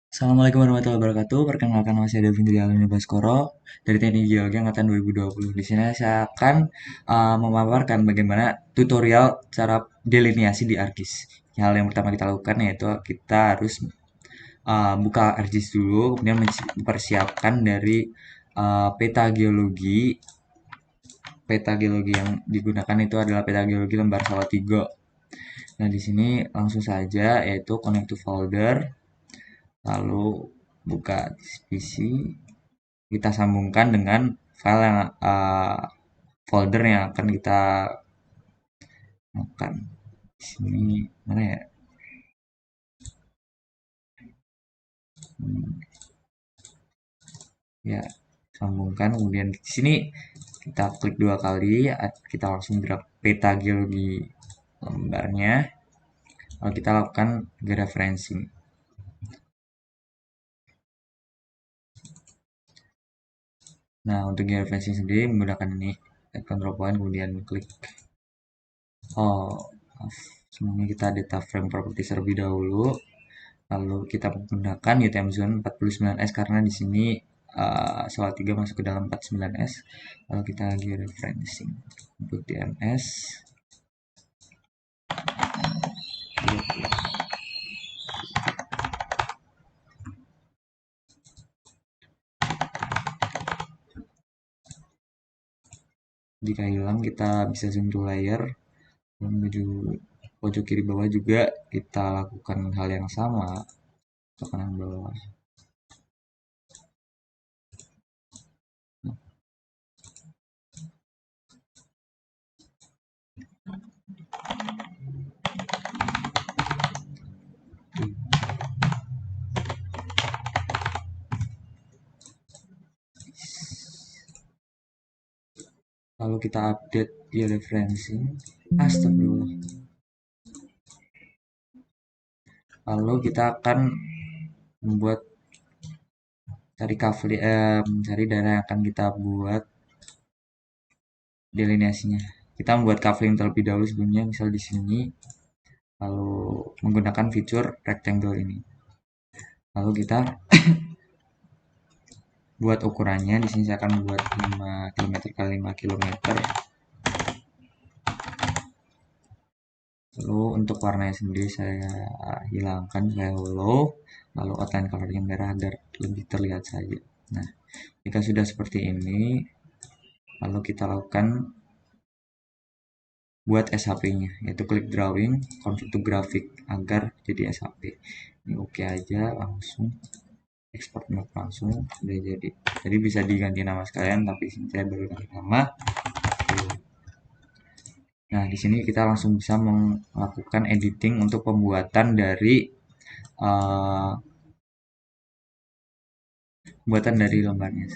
Assalamualaikum warahmatullahi wabarakatuh. Perkenalkan nama saya Devin Trialim Baskoro dari Teknik Geologi Angkatan 2020. Di sini saya akan memaparkan bagaimana tutorial cara delineasi di ArcGIS. Hal yang pertama kita lakukan yaitu kita harus buka ArcGIS dulu, kemudian mempersiapkan dari peta geologi. Peta geologi yang digunakan itu adalah peta geologi lembar Salatiga. Nah, di sini langsung saja yaitu connect to folder, lalu buka PC, kita sambungkan dengan file yang folder yang akan kita makan. Di sini mana ya? Hmm, ya, sambungkan. Kemudian di sini kita klik dua kali, kita langsung drag peta geologi lembarnya. Lalu kita lakukan georeferencing. Nah, untuk georeferencing sendiri menggunakan ini control point, kemudian klik. Oh, maaf. Sebelumnya kita data frame property terlebih dahulu. Lalu kita menggunakan UTM Zone 49S karena di sini Salatiga masuk ke dalam 49S. Lalu kita lagi referencing input DMS. Jika hilang kita bisa zoom to layer. Menuju pojok kiri bawah juga kita lakukan hal yang sama ke kanan bawah. Lalu kita update di referencing. Astagfirullah. Lalu kita akan membuat cari daerah yang akan kita buat delineasinya. Kita membuat kafling terlebih dahulu sebelumnya, misal di sini, lalu menggunakan fitur rectangle ini. Lalu kita buat ukurannya. Di sini saya akan buat 5 km kali 5 km. Lalu untuk warnanya sendiri saya hilangkan, saya hollow, lalu outline colornya merah agar lebih terlihat saja. Nah, jika sudah seperti ini, lalu kita lakukan buat SHP-nya, yaitu klik drawing, convert to graphic agar jadi SHP. Ini oke aja, langsung export map langsung sudah jadi. Jadi bisa diganti nama sekalian, tapi saya baru ganti nama. Nah, di sini kita langsung bisa melakukan editing untuk pembuatan dari uh, lembarnya,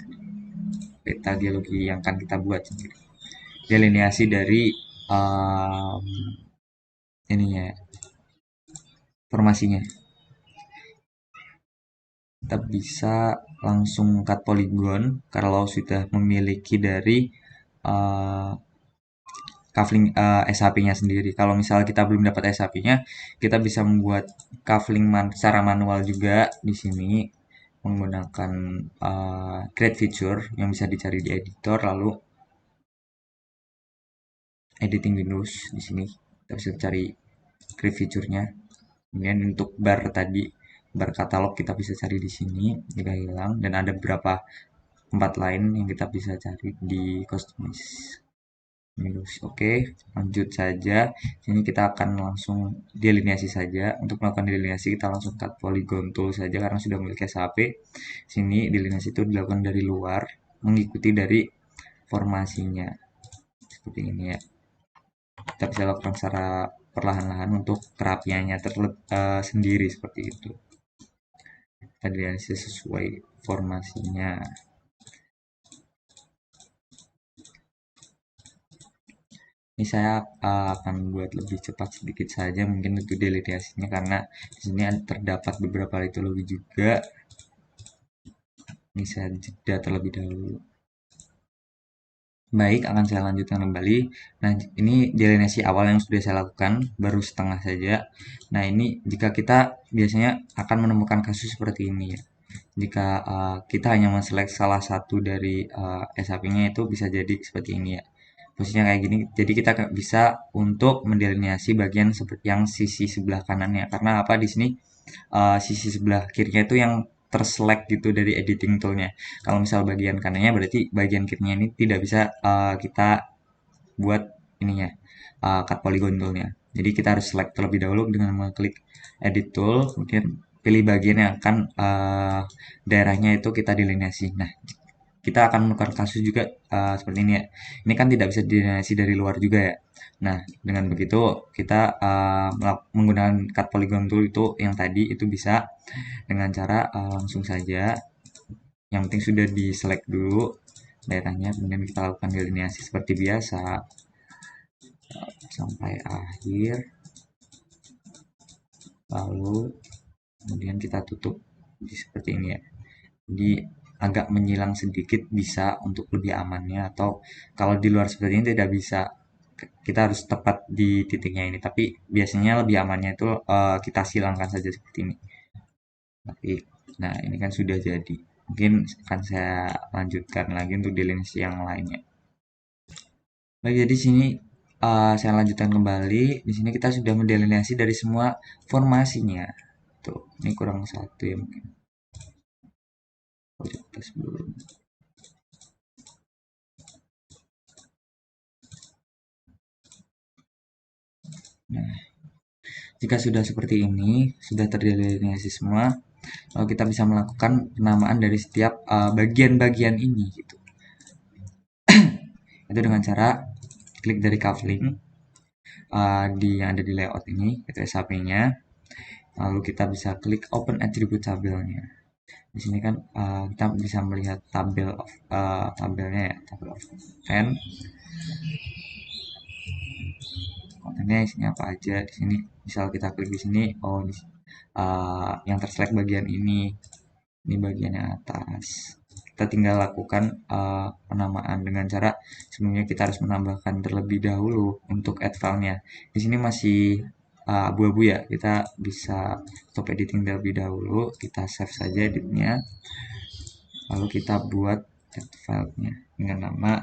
peta geologi yang akan kita buat sendiri. Delineasi dari um, ininya, formasinya. Kita bisa langsung cut polygon kalau sudah memiliki dari uh, kafling SHP-nya sendiri. Kalau misalnya kita belum dapat SHP-nya, kita bisa membuat kafling secara manual juga di sini menggunakan create feature yang bisa dicari di editor, lalu editing Windows. Di sini kita bisa cari create feature-nya. Kemudian untuk bar tadi, bar katalog kita bisa cari di sini jika hilang, dan ada beberapa tempat lain yang kita bisa cari di customize. Oke, lanjut saja. Sini kita akan langsung delineasi saja. Untuk melakukan delineasi kita langsung cut polygon tool saja karena sudah memiliki SHP. Sini delineasi itu dilakukan dari luar, mengikuti dari formasinya. Seperti ini ya. Kita bisa lakukan secara perlahan-lahan untuk kerapiannya sendiri seperti itu. Kita delineasi sesuai formasinya. Ini saya akan buat lebih cepat sedikit saja mungkin untuk delineasinya karena di sini terdapat beberapa litologi juga. Ini saya jeda terlebih dahulu. Baik, akan saya lanjutkan kembali. Nah, ini delineasi awal yang sudah saya lakukan, baru setengah saja. Nah, ini jika kita biasanya akan menemukan kasus seperti ini ya. Jika kita hanya menselect salah satu dari SAP-nya itu bisa jadi seperti ini ya. Posisinya kayak gini. Jadi kita bisa untuk mendelineasi bagian seperti yang sisi sebelah kanannya. Karena apa di sini sisi sebelah kirinya itu yang terselect gitu dari editing toolnya. Kalau misal bagian kanannya berarti bagian kirinya ini tidak bisa kita buat ininya cut polygon toolnya. Jadi kita harus select terlebih dahulu dengan mengklik edit tool, kemudian pilih bagian yang akan daerahnya itu kita delineasi. Nah, kita akan menukar kasus juga seperti ini ya. Ini kan tidak bisa dilineasi dari luar juga ya. Nah, dengan begitu kita menggunakan cut polygon tool itu yang tadi itu bisa dengan cara langsung saja. Yang penting sudah di select dulu daerahnya, kemudian kita lakukan delineasi seperti biasa sampai akhir. Lalu kemudian kita tutup seperti ini ya. Jadi agak menyilang sedikit bisa untuk lebih amannya, atau kalau di luar seperti ini tidak bisa, kita harus tepat di titiknya ini, tapi biasanya lebih amannya itu kita silangkan saja seperti ini. Tapi nah ini kan sudah jadi, mungkin akan saya lanjutkan lagi untuk delineasi yang lainnya. Baik, jadi sini saya lanjutkan kembali. Di sini kita sudah mendelineasi dari semua formasinya. Tuh, ini kurang satu ya mungkin. Prioritas belum. Nah, jika sudah seperti ini, sudah terdelineasi semua, lalu kita bisa melakukan penamaan dari setiap bagian-bagian ini gitu. Itu dengan cara klik dari cufflink di yang ada di layout ini, itu SAP-nya. Lalu kita bisa klik open attribute tabelnya. Di sini kan kita bisa melihat tabelnya ya, tabel of content. Kontennya isinya apa aja di sini. Misal kita klik di sini, oh yang terselect bagian ini bagian yang atas. Kita tinggal lakukan penamaan dengan cara sebelumnya kita harus menambahkan terlebih dahulu untuk add filenya. Di sini masih abu-abu ya, kita bisa stop editing terlebih dahulu, kita save saja editnya, lalu kita buat add filenya dengan nama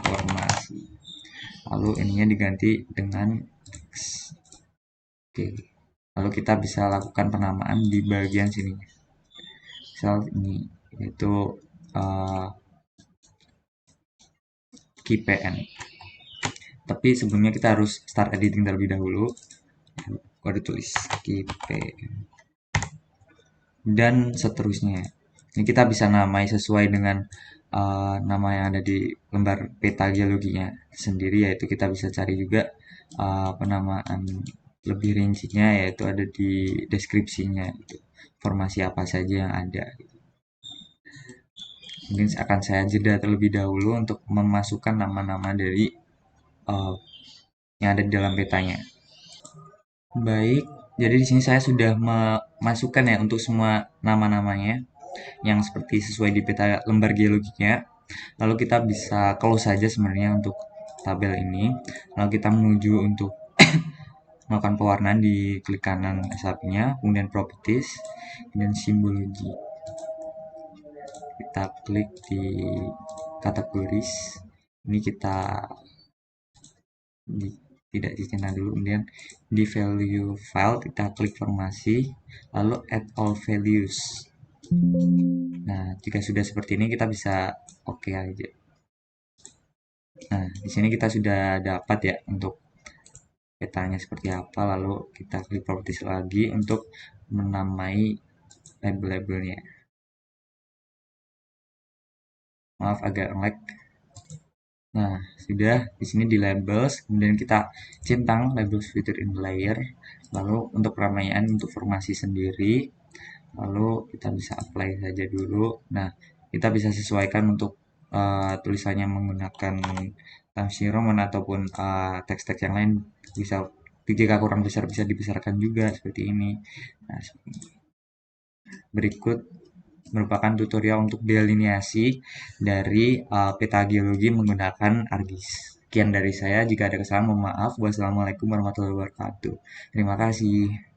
formasi, lalu ininya diganti dengan text. Oke, lalu kita bisa lakukan penamaan di bagian sini, misal ini yaitu key PN. Tapi sebelumnya kita harus start editing terlebih dahulu. Kode tulis key PN dan seterusnya. Ini kita bisa namai sesuai dengan nama yang ada di lembar peta geologinya sendiri, yaitu kita bisa cari juga penamaan lebih rincinya, yaitu ada di deskripsinya gitu. Informasi apa saja yang ada gitu. Mungkin akan saya jeda terlebih dahulu untuk memasukkan nama-nama dari yang ada di dalam petanya. Baik, jadi di sini saya sudah memasukkan ya untuk semua nama-namanya yang seperti sesuai di peta lembar geologinya. Lalu kita bisa close saja sebenarnya untuk tabel ini. Lalu kita menuju untuk melakukan pewarnaan di klik kanan SAP-nya, kemudian properties, kemudian simbologi. Kita klik di kategoris. Ini kita tidak dicenah dulu, kemudian di value file kita klik formasi, lalu add all values. Nah, jika sudah seperti ini kita bisa oke aja. Nah, di sini kita sudah dapat ya untuk petanya seperti apa, lalu kita klik properties lagi untuk menamai label-labelnya. Maaf agak lag. Nah, sudah di sini di labels, kemudian kita centang labels feature in layer, lalu untuk peramaian untuk formasi sendiri, lalu kita bisa apply saja dulu. Nah, kita bisa sesuaikan untuk tulisannya menggunakan Times New Roman ataupun teks-teks yang lain, bisa jika kurang besar bisa dibesarkan juga seperti ini. Nah, berikut merupakan tutorial untuk delineasi dari peta geologi menggunakan ArcGIS. Sekian dari saya, jika ada kesalahan mohon maaf. Wassalamualaikum warahmatullahi wabarakatuh. Terima kasih.